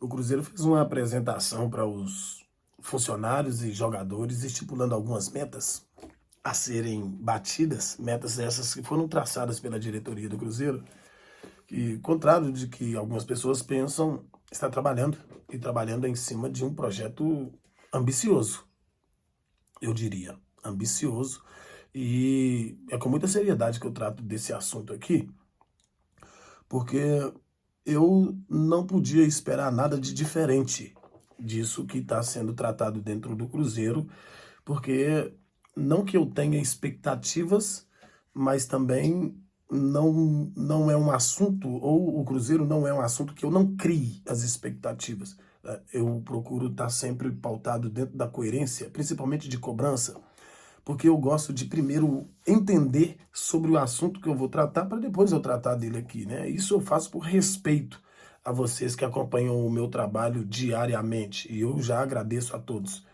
O Cruzeiro fez uma apresentação para os funcionários e jogadores, estipulando algumas metas a serem batidas, metas essas que foram traçadas pela diretoria do Cruzeiro, que, contrário de que algumas pessoas pensam, está trabalhando, e trabalhando em cima de um projeto ambicioso, eu diria, ambicioso, e é com muita seriedade que eu trato desse assunto aqui, porque eu não podia esperar nada de diferente disso que está sendo tratado dentro do Cruzeiro, porque não que eu tenha expectativas, mas também não é um assunto, ou o Cruzeiro não é um assunto que eu não crie as expectativas. Eu procuro estar sempre pautado dentro da coerência, principalmente de cobrança, porque eu gosto de primeiro entender sobre o assunto que eu vou tratar para depois eu tratar dele aqui, né? Isso eu faço por respeito a vocês que acompanham o meu trabalho diariamente e eu já agradeço a todos.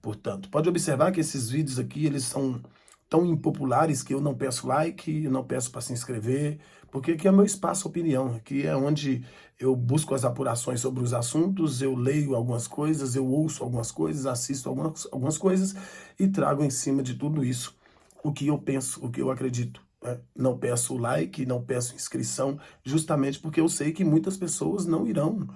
Portanto, pode observar que esses vídeos aqui, eles são tão impopulares que eu não peço like, eu não peço para se inscrever, porque aqui é meu espaço opinião, aqui é onde eu busco as apurações sobre os assuntos, eu leio algumas coisas, eu ouço algumas coisas, assisto algumas coisas e trago em cima de tudo isso o que eu penso, o que eu acredito. Né? Não peço like, não peço inscrição, justamente porque eu sei que muitas pessoas não irão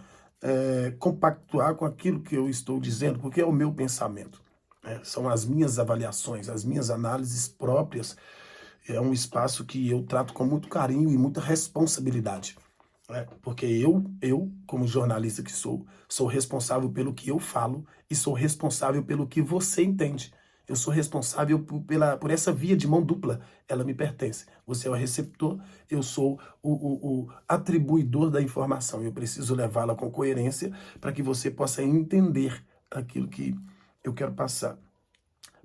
compactuar com aquilo que eu estou dizendo, porque é o meu pensamento. Né? São as minhas avaliações, as minhas análises próprias. É um espaço que eu trato com muito carinho e muita responsabilidade. Né? Porque eu, como jornalista que sou responsável pelo que eu falo e sou responsável pelo que você entende. Eu sou responsável por essa via de mão dupla. Ela me pertence. Você é o receptor, eu sou o atribuidor da informação. Eu preciso levá-la com coerência para que você possa entender aquilo que eu quero passar.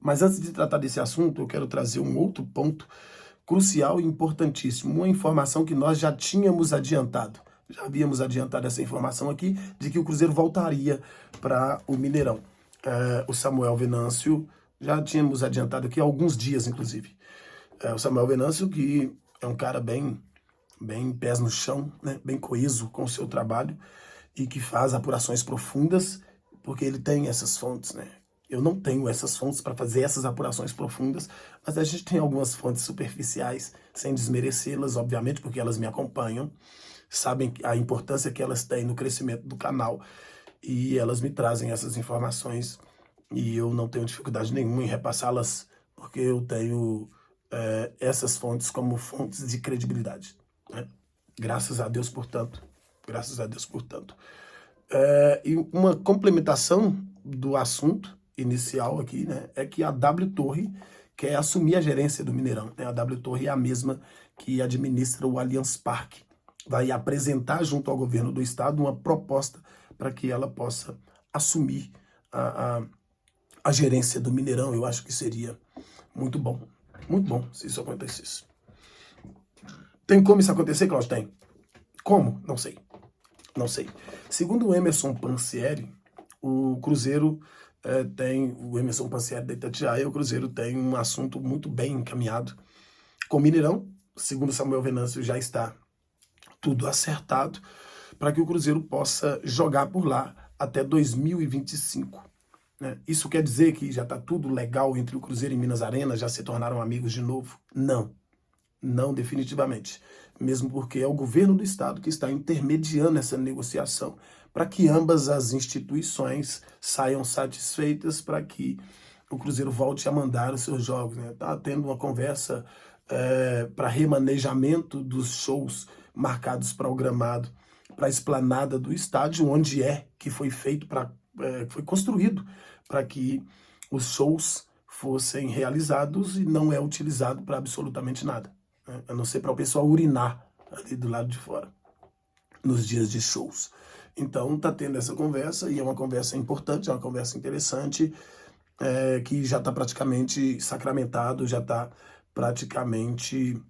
Mas antes de tratar desse assunto, eu quero trazer um outro ponto crucial e importantíssimo. Uma informação que nós já tínhamos adiantado. Já havíamos adiantado essa informação aqui, de que o Cruzeiro voltaria para o Mineirão. O Samuel Venâncio, já tínhamos adiantado aqui há alguns dias, inclusive. O Samuel Venâncio, que é um cara bem pés no chão, né? Bem coeso com o seu trabalho e que faz apurações profundas, porque ele tem essas fontes, né? Eu não tenho essas fontes para fazer essas apurações profundas, mas a gente tem algumas fontes superficiais, sem desmerecê-las, obviamente, porque elas me acompanham, sabem a importância que elas têm no crescimento do canal e elas me trazem essas informações e eu não tenho dificuldade nenhuma em repassá-las, porque eu tenho essas fontes como fontes de credibilidade. Né? Graças a Deus, portanto. Graças a Deus, portanto. E uma complementação do assunto inicial aqui, né, é que a W Torre quer assumir a gerência do Mineirão. Né? A W Torre é a mesma que administra o Allianz Parque. Vai apresentar junto ao governo do estado uma proposta para que ela possa assumir a gerência do Mineirão. Eu acho que seria muito bom se isso acontecesse. Tem como isso acontecer, Cláudio? Tem. Como? Não sei. Não sei. Segundo o Emerson Pansieri, o Cruzeiro o Emerson Pansieri da Itatiaia, o Cruzeiro tem um assunto muito bem encaminhado com o Mineirão. Segundo Samuel Venâncio, já está tudo acertado para que o Cruzeiro possa jogar por lá até 2025. Né? Isso quer dizer que já está tudo legal entre o Cruzeiro e Minas Arena, já se tornaram amigos de novo? Não. Não, definitivamente. Mesmo porque é o governo do estado que está intermediando essa negociação para que ambas as instituições saiam satisfeitas para que o Cruzeiro volte a mandar os seus jogos. Está tendo uma conversa para remanejamento dos shows marcados para o gramado, para a esplanada do estádio, onde que foi feito foi construído para que os shows fossem realizados e não é utilizado para absolutamente nada. A não ser para o pessoal urinar ali do lado de fora, nos dias de shows. Então, está tendo essa conversa, e é uma conversa importante, é uma conversa interessante, que já está praticamente sacramentado, já está praticamente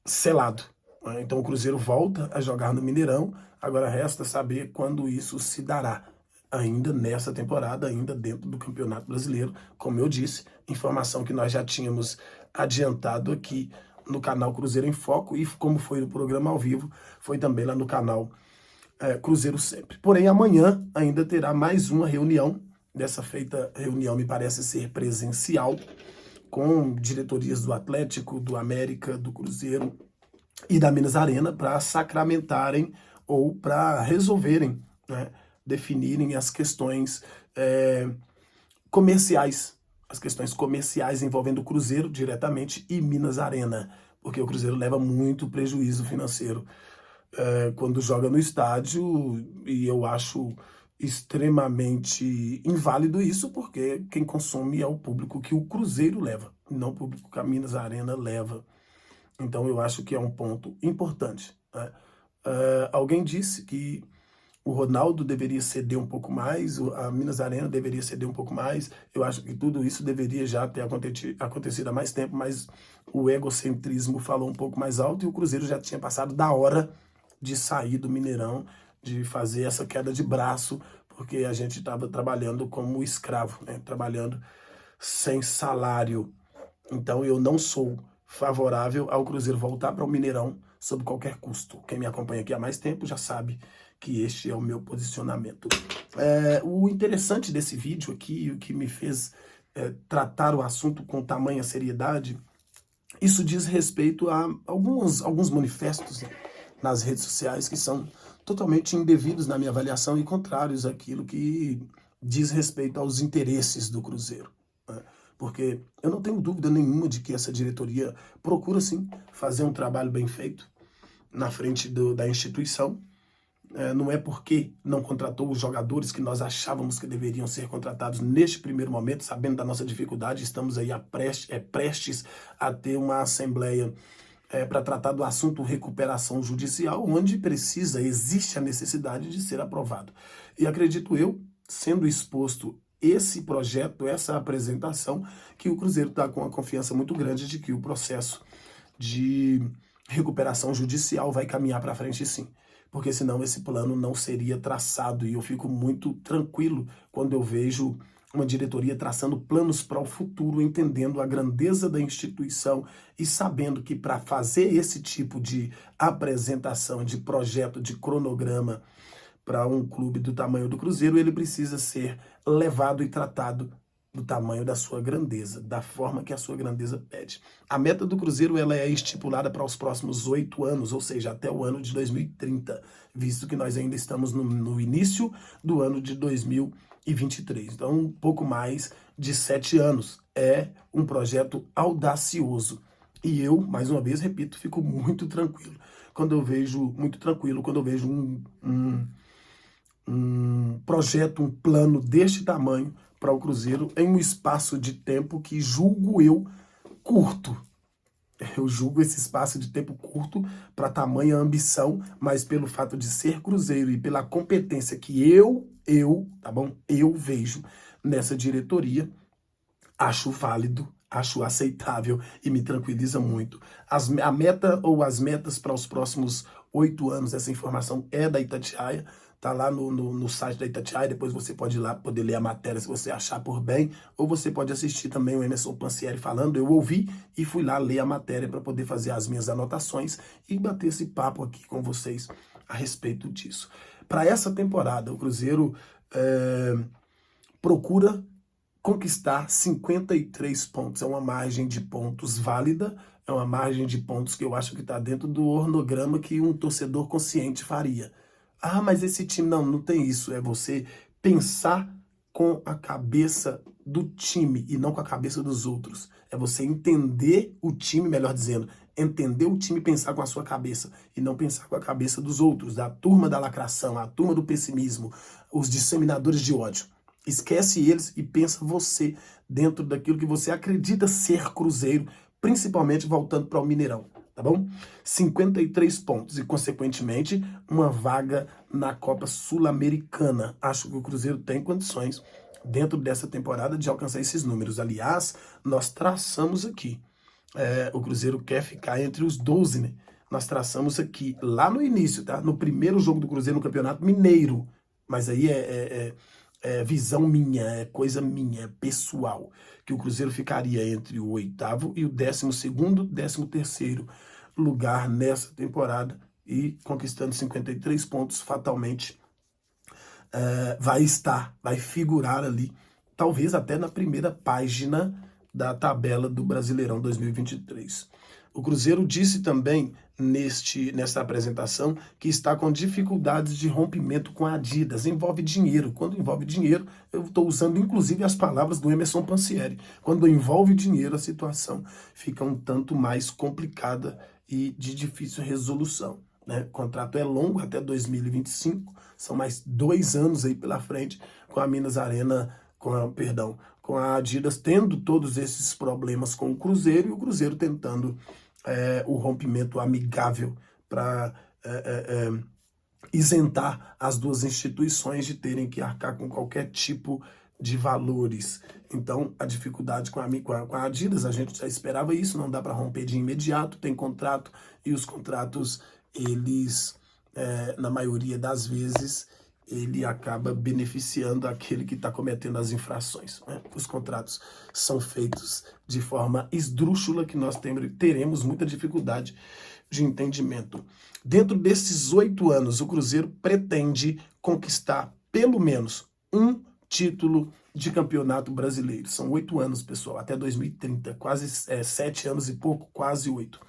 selado. Né? Então, o Cruzeiro volta a jogar no Mineirão, agora resta saber quando isso se dará. Ainda nessa temporada, ainda dentro do Campeonato Brasileiro, como eu disse, informação que nós já tínhamos adiantado aqui no canal Cruzeiro em Foco, e como foi no programa ao vivo, foi também lá no canal Cruzeiro sempre. Porém, amanhã ainda terá mais uma reunião. Dessa feita, reunião me parece ser presencial, com diretorias do Atlético, do América, do Cruzeiro e da Minas Arena para sacramentarem ou para resolverem, né, definirem as questões comerciais, as questões comerciais envolvendo o Cruzeiro diretamente e Minas Arena, porque o Cruzeiro leva muito prejuízo financeiro quando joga no estádio, e eu acho extremamente inválido isso, porque quem consome é o público que o Cruzeiro leva, não o público que a Minas Arena leva. Então eu acho que é um ponto importante, né? Alguém disse que o Ronaldo deveria ceder um pouco mais, a Minas Arena deveria ceder um pouco mais. Eu acho que tudo isso deveria já ter acontecido há mais tempo, mas o egocentrismo falou um pouco mais alto e o Cruzeiro já tinha passado da hora de sair do Mineirão, de fazer essa queda de braço, porque a gente estava trabalhando como escravo, né? Trabalhando sem salário. Então eu não sou favorável ao Cruzeiro voltar para o Mineirão sob qualquer custo. Quem me acompanha aqui há mais tempo já sabe que este é o meu posicionamento. O interessante desse vídeo aqui, o que me fez tratar o assunto com tamanha seriedade, isso diz respeito a alguns manifestos, né, nas redes sociais que são totalmente indevidos na minha avaliação e contrários àquilo que diz respeito aos interesses do Cruzeiro, né? Porque eu não tenho dúvida nenhuma de que essa diretoria procura, sim, fazer um trabalho bem feito na frente da instituição. Não é porque não contratou os jogadores que nós achávamos que deveriam ser contratados neste primeiro momento, sabendo da nossa dificuldade. Estamos aí prestes a ter uma assembleia para tratar do assunto recuperação judicial, onde existe a necessidade de ser aprovado. E acredito eu, sendo exposto esse projeto, essa apresentação, que o Cruzeiro está com uma confiança muito grande de que o processo de recuperação judicial vai caminhar para frente, sim. Porque senão esse plano não seria traçado, e eu fico muito tranquilo quando eu vejo uma diretoria traçando planos para o futuro, entendendo a grandeza da instituição e sabendo que para fazer esse tipo de apresentação, de projeto, de cronograma para um clube do tamanho do Cruzeiro, ele precisa ser levado e tratado do tamanho da sua grandeza, da forma que a sua grandeza pede. A meta do Cruzeiro ela é estipulada para os próximos 8 anos, ou seja, até o ano de 2030, visto que nós ainda estamos no início do ano de 2023. Então, um pouco mais de 7 anos. É um projeto audacioso. E eu, mais uma vez, repito, fico muito tranquilo quando eu vejo um projeto, um plano deste tamanho para o Cruzeiro em um espaço de tempo que julgo eu curto. Eu julgo esse espaço de tempo curto para tamanha ambição, mas pelo fato de ser Cruzeiro e pela competência que tá bom? Eu vejo nessa diretoria, acho válido, acho aceitável e me tranquiliza muito. A meta ou as metas para os próximos 8 anos, essa informação é da Itatiaia, tá lá no site da Itatiaia, depois você pode ir lá poder ler a matéria se você achar por bem, ou você pode assistir também o Emerson Pansieri falando. Eu ouvi e fui lá ler a matéria para poder fazer as minhas anotações e bater esse papo aqui com vocês a respeito disso. Para essa temporada, o Cruzeiro procura conquistar 53 pontos. É uma margem de pontos válida, é uma margem de pontos que eu acho que está dentro do organograma que um torcedor consciente faria. Ah, mas esse time... Não tem isso. É você pensar com a cabeça do time e não com a cabeça dos outros. É você entender o time, melhor dizendo, entender o time e pensar com a sua cabeça e não pensar com a cabeça dos outros, da turma da lacração, a turma do pessimismo, os disseminadores de ódio. Esquece eles e pensa você dentro daquilo que você acredita ser Cruzeiro, principalmente voltando para o Mineirão, tá bom? 53 pontos e, consequentemente, uma vaga na Copa Sul-Americana. Acho que o Cruzeiro tem condições, dentro dessa temporada, de alcançar esses números. Aliás, nós traçamos aqui, o Cruzeiro quer ficar entre os 12, né? Nós traçamos aqui, lá no início, tá? No primeiro jogo do Cruzeiro no Campeonato Mineiro, mas aí é visão minha, é coisa minha, é pessoal, que o Cruzeiro ficaria entre o 8º e o 12º, 13º lugar nessa temporada, e conquistando 53 pontos, fatalmente vai figurar ali, talvez até na primeira página da tabela do Brasileirão 2023. O Cruzeiro disse também nesta apresentação que está com dificuldades de rompimento com a Adidas. Envolve dinheiro. Quando envolve dinheiro, eu estou usando inclusive as palavras do Emerson Pansieri. Quando envolve dinheiro, a situação fica um tanto mais complicada e de difícil resolução. Né? O contrato é longo, até 2025, são mais 2 anos aí pela frente, com a Minas Arena, com a Adidas tendo todos esses problemas com o Cruzeiro, e o Cruzeiro tentando o rompimento amigável para isentar as duas instituições de terem que arcar com qualquer tipo de valores. Então, a dificuldade com a Adidas, a gente já esperava isso, não dá para romper de imediato, tem contrato, e os contratos, eles, na maioria das vezes, ele acaba beneficiando aquele que está cometendo as infrações. Né? Os contratos são feitos de forma esdrúxula, que nós teremos muita dificuldade de entendimento. Dentro desses 8 anos, o Cruzeiro pretende conquistar pelo menos um título de campeonato brasileiro. São 8 anos, pessoal, até 2030, quase 7 anos e pouco, quase 8.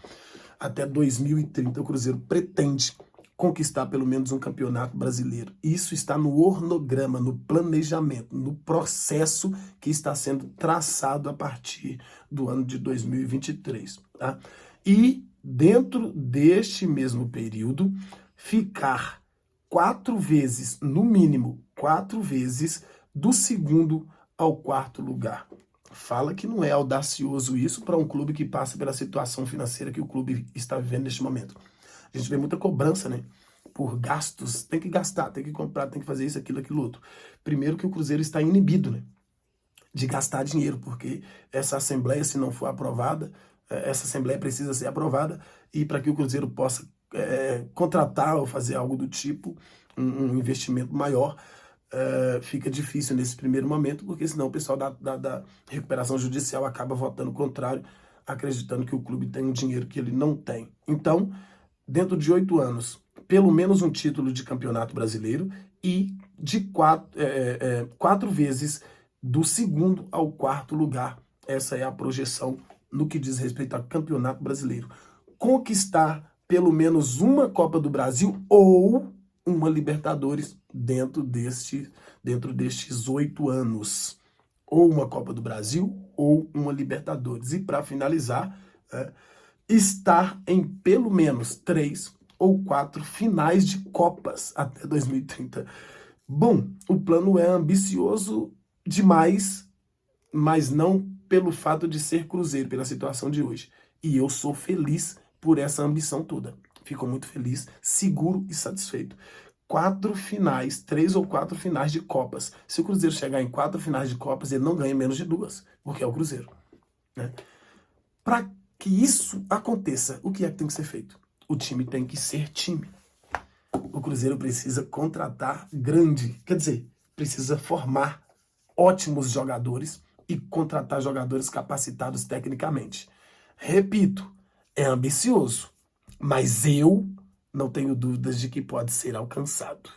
Até 2030, o Cruzeiro pretende conquistar pelo menos um campeonato brasileiro. Isso está no organograma, no planejamento, no processo que está sendo traçado a partir do ano de 2023. Tá? E dentro deste mesmo período, ficar 4 vezes, no mínimo 4 vezes, do segundo ao 4º lugar. Fala que não é audacioso isso para um clube que passa pela situação financeira que o clube está vivendo neste momento. A gente vê muita cobrança, né? Por gastos, tem que gastar, tem que comprar, tem que fazer isso, aquilo outro. Primeiro que o Cruzeiro está inibido, né? De gastar dinheiro, porque essa assembleia, se não for aprovada, essa assembleia precisa ser aprovada, e para que o Cruzeiro possa contratar ou fazer algo do tipo, um investimento maior, fica difícil nesse primeiro momento, porque senão o pessoal da recuperação judicial acaba votando contrário, acreditando que o clube tem um dinheiro que ele não tem. Então, dentro de 8 anos, pelo menos um título de campeonato brasileiro, e de 4 vezes do segundo ao 4º lugar. Essa é a projeção no que diz respeito ao campeonato brasileiro. Conquistar pelo menos uma Copa do Brasil ou uma Libertadores dentro destes 8 anos. Ou uma Copa do Brasil ou uma Libertadores. E para finalizar, estar em pelo menos 3 ou 4 finais de Copas até 2030. Bom, o plano é ambicioso demais, mas não pelo fato de ser Cruzeiro, pela situação de hoje. E eu sou feliz por essa ambição toda. Fico muito feliz, seguro e satisfeito. 4 finais, 3 ou 4 finais de Copas. Se o Cruzeiro chegar em 4 finais de Copas, ele não ganha menos de 2, porque é o Cruzeiro. Né? Para que isso aconteça, o que é que tem que ser feito? O time tem que ser time. O Cruzeiro precisa contratar grande, quer dizer, precisa formar ótimos jogadores e contratar jogadores capacitados tecnicamente. Repito, é ambicioso, mas eu não tenho dúvidas de que pode ser alcançado.